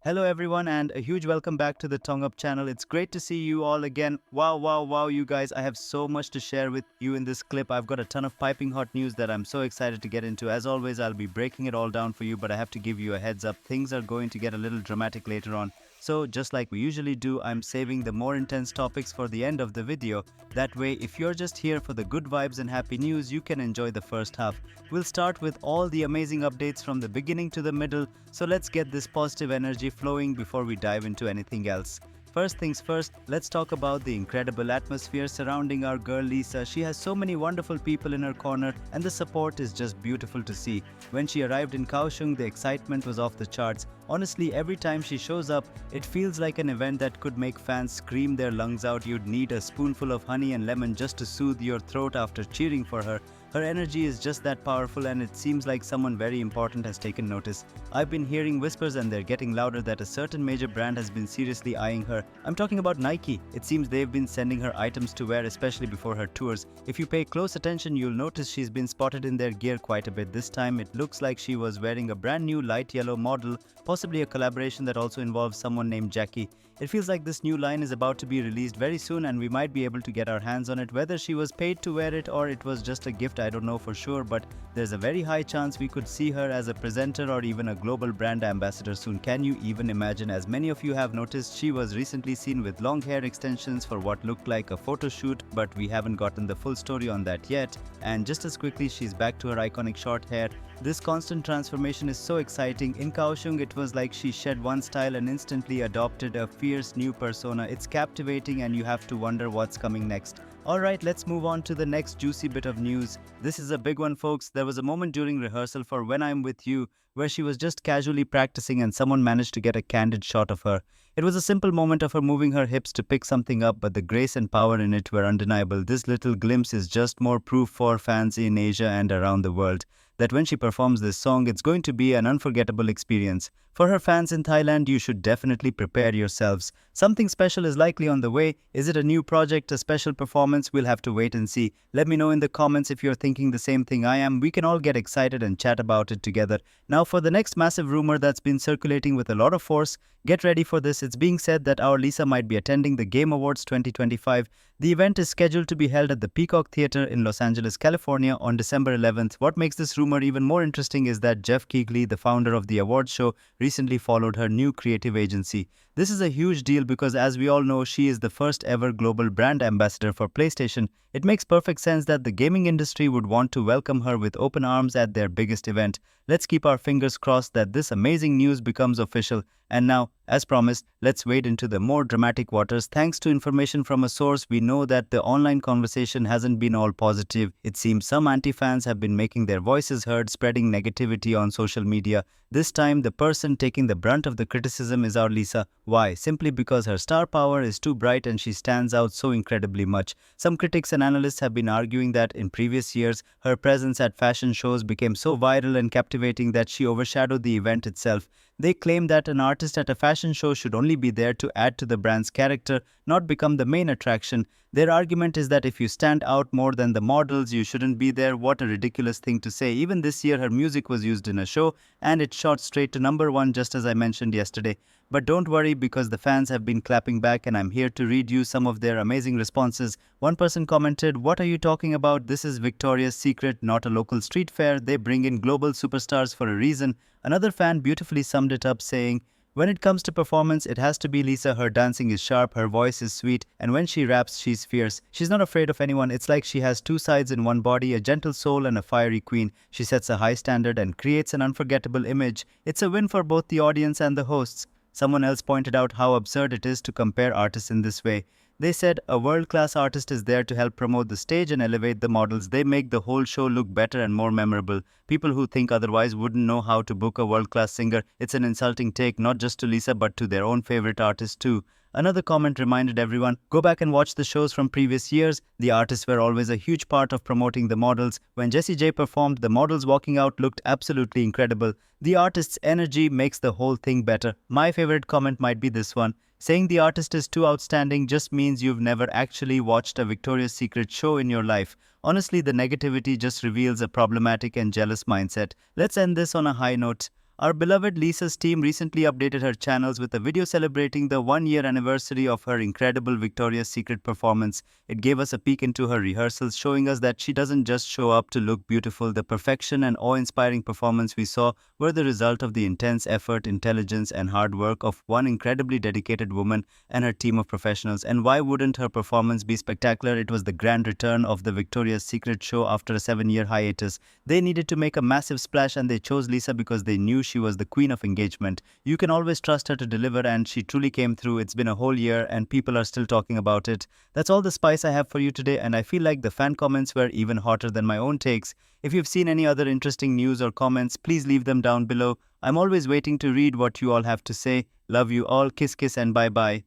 Hello everyone and a huge welcome back to the Tong Op Channel. It's great to see you all again. Wow, you guys. I have so much to share with you in this clip. I've got a ton of piping hot news that I'm so excited to get into. As always, I'll be breaking it all down for you, but I have to give you a heads up. Things are going to get a little dramatic later on. So, just like we usually do, I'm saving the more intense topics for the end of the video. That way, if you're just here for the good vibes and happy news, you can enjoy the first half. We'll start with all the amazing updates from the beginning to the middle, so let's get this positive energy flowing before we dive into anything else. First things first, let's talk about the incredible atmosphere surrounding our girl Lisa. She has so many wonderful people in her corner and the support is just beautiful to see. When she arrived in Kaohsiung, the excitement was off the charts. Honestly, every time she shows up, it feels like an event that could make fans scream their lungs out. You'd need a spoonful of honey and lemon just to soothe your throat after cheering for her. Her energy is just that powerful and it seems like someone very important has taken notice. I've been hearing whispers and they're getting louder that a certain major brand has been seriously eyeing her. I'm talking about Nike. It seems they've been sending her items to wear, especially before her tours. If you pay close attention, you'll notice she's been spotted in their gear quite a bit. This time it looks like she was wearing a brand new light yellow model, possibly a collaboration that also involves someone named Jackie. It feels like this new line is about to be released very soon and we might be able to get our hands on it. Whether she was paid to wear it or it was just a gift, I don't know for sure, but there's a very high chance we could see her as a presenter or even a global brand ambassador soon. Can you even imagine? As many of you have noticed, she was recently seen with long hair extensions for what looked like a photo shoot, but we haven't gotten the full story on that yet. And just as quickly, she's back to her iconic short hair. This constant transformation is so exciting. In Kaohsiung, it was like she shed one style and instantly adopted a fierce new persona. It's captivating and you have to wonder what's coming next. Alright, let's move on to the next juicy bit of news. This is a big one, folks. There was a moment during rehearsal for When I'm With You where she was just casually practicing and someone managed to get a candid shot of her. It was a simple moment of her moving her hips to pick something up, but the grace and power in it were undeniable. This little glimpse is just more proof for fans in Asia and around the world that when she performs this song, it's going to be an unforgettable experience. For her fans in Thailand, you should definitely prepare yourselves. Something special is likely on the way. Is it a new project, a special performance? We'll have to wait and see. Let me know in the comments if you're thinking the same thing I am. We can all get excited and chat about it together. Now for the next massive rumor that's been circulating with a lot of force, get ready for this. It's being said that our Lisa might be attending the Game Awards 2025. The event is scheduled to be held at the Peacock Theater in Los Angeles, California on December 11th. What makes this rumor even more interesting is that Geoff Keighley, the founder of the awards show, recently followed her new creative agency. This is a huge deal because, as we all know, she is the first ever global brand ambassador for PlayStation. It makes perfect sense that the gaming industry would want to welcome her with open arms at their biggest event. Let's keep our fingers crossed that this amazing news becomes official. And now, as promised, let's wade into the more dramatic waters. Thanks to information from a source, we know that the online conversation hasn't been all positive. It seems some anti-fans have been making their voices heard, spreading negativity on social media. This time, the person taking the brunt of the criticism is our Lisa. Why? Simply because her star power is too bright and she stands out so incredibly much. Some critics and analysts have been arguing that in previous years, her presence at fashion shows became so viral and captivating that she overshadowed the event itself. They claim that an artist at a fashion show should only be there to add to the brand's character, not become the main attraction. Their argument is that if you stand out more than the models, you shouldn't be there. What a ridiculous thing to say. Even this year, her music was used in a show and it shot straight to #1, just as I mentioned yesterday. But don't worry, because the fans have been clapping back and I'm here to read you some of their amazing responses. One person commented, "What are you talking about? This is Victoria's Secret, not a local street fair. They bring in global superstars for a reason." Another fan beautifully summed it up saying, "When it comes to performance, it has to be Lisa. Her dancing is sharp, her voice is sweet, and when she raps, she's fierce. She's not afraid of anyone. It's like she has two sides in one body, a gentle soul and a fiery queen. She sets a high standard and creates an unforgettable image. It's a win for both the audience and the hosts." Someone else pointed out how absurd it is to compare artists in this way. They said, "A world-class artist is there to help promote the stage and elevate the models. They make the whole show look better and more memorable. People who think otherwise wouldn't know how to book a world-class singer." It's an insulting take, not just to Lisa but to their own favorite artist too. Another comment reminded everyone, go back and watch the shows from previous years. The artists were always a huge part of promoting the models. When Jessie J performed, the models walking out looked absolutely incredible. The artist's energy makes the whole thing better. My favorite comment might be this one. Saying the artist is too outstanding just means you've never actually watched a Victoria's Secret show in your life. Honestly, the negativity just reveals a problematic and jealous mindset. Let's end this on a high note. Our beloved Lisa's team recently updated her channels with a video celebrating the 1 year anniversary of her incredible Victoria's Secret performance. It gave us a peek into her rehearsals, showing us that she doesn't just show up to look beautiful. The perfection and awe-inspiring performance we saw were the result of the intense effort, intelligence, and hard work of one incredibly dedicated woman and her team of professionals. And why wouldn't her performance be spectacular? It was the grand return of the Victoria's Secret show after a 7 year hiatus. They needed to make a massive splash, and they chose Lisa because they knew she was the queen of engagement. You can always trust her to deliver, and she truly came through. It's been a whole year and people are still talking about it. That's all the spice I have for you today, and I feel like the fan comments were even hotter than my own takes. If you've seen any other interesting news or comments, please leave them down below. I'm always waiting to read what you all have to say. Love you all. Kiss kiss and bye bye.